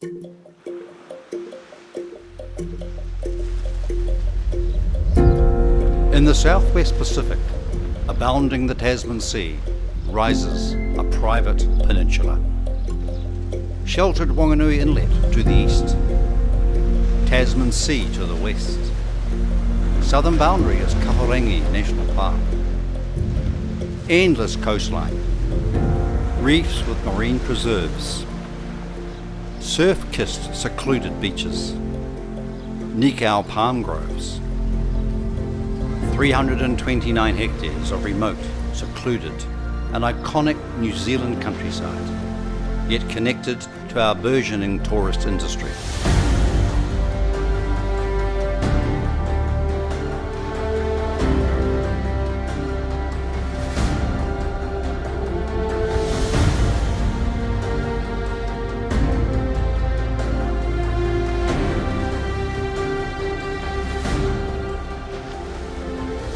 In the southwest Pacific, abounding the Tasman Sea, rises a private peninsula. Sheltered Wanganui Inlet to the east, Tasman Sea to the west. Southern boundary is Kahurangi National Park. Endless coastline, reefs with marine preserves, surf-kissed secluded beaches, Nikau palm groves, 329 hectares of remote, secluded, and iconic New Zealand countryside, yet connected to our burgeoning tourist industry.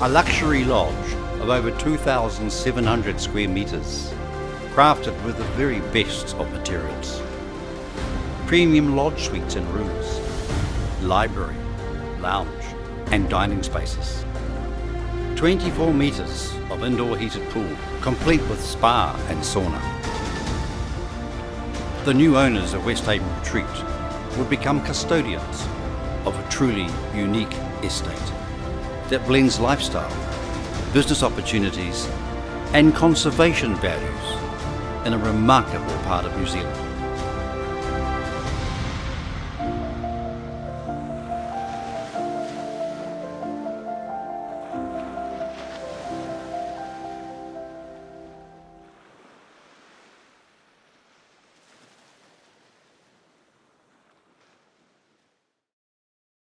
A luxury lodge of over 2,700 square metres, crafted with the very best of materials. Premium lodge suites and rooms, library, lounge and dining spaces. 24 metres of indoor heated pool, complete with spa and sauna. The new owners of Westhaven Retreat would become custodians of a truly unique estate that blends lifestyle, business opportunities and conservation values in a remarkable part of New Zealand.